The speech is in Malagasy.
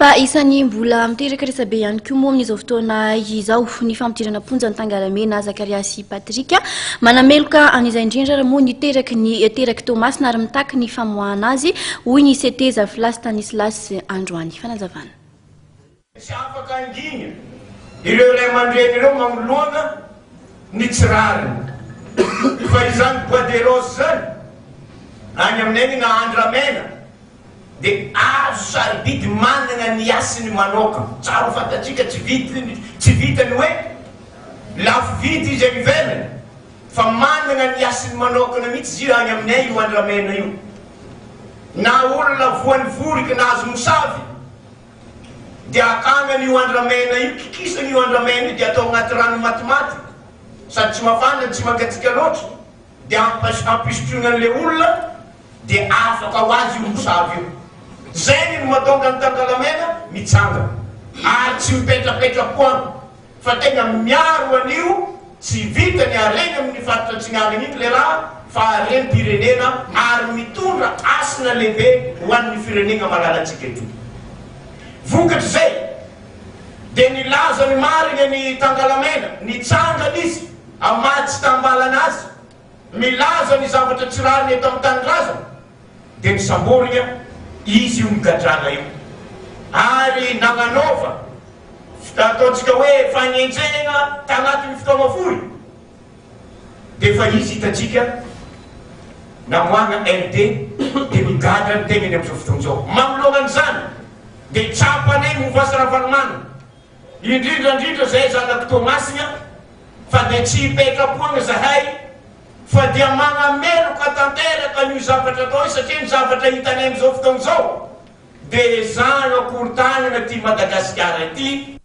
fa isan'ny mbola miteraka resabe ihany koa moa amin'izao fotoana izao ny fampidirana ponja ny Tangalamena Zakariasy Patrika manameloka an'izay indrindra raha moa niteraky ny teraky Tomasina ary mitaky ny famoahana azy hoy ny seteza Vlasy Stanislas Androany fanazavana. Sy afaka angigna ireo ray aman-dreny ireo mamoloana ny tsirariny fa izany bois de rose zany any aminay na Andramena de azo sarobidy manana ny asiny manoka tsara fantatsika tsy vitany hoe lafo vidy izy ivelany fa manana ny asiny manokana mihitsy izy any aminay io Andramena io na olona voany voriky na azo mosavy de akagna io Andramena io kikisana io Andramena io de atao agnaty rano matimaty sady tsy mafana tsy mangatsika loatra de ampisotroina an'le olona de afaka ho azy io mosavy io zay no mahatonga ny Tangalamena mitsanga ary tsy mipetrapetra-poana fa tegna miaro an'io tsy vitany areny amin'ny faritra Antsinanana iny le raha fa areny pirenena ary mitondra asina lehibe ho an'ny firenena malalantsika eto. Vokatry zay de nilaza ny marina ny Tangalamena nitsangana izy amaty tsy tambalana azy milaza ny zavatra tsirariny eto amin'ny tanindrazana de nisamborina izy io migadrana io ary nagnanova ataontsika hoe fanenjena tagnatin'ny fotoana fohy de fa izy hitatsika namoagna MD de migadra ny tegnany amin'izao fotoana zao mamolonany zany de tsapanay movasy Ravalomanana indrindrandrindra zay zanako Tomasina fa de tsy hipetrapoagna zahay fa dia magnameloka tanteraka ny zavatra atao satria ny zavatra hitanay amin'izao fotoana zao de zanako orotanana ty Madagasikara ity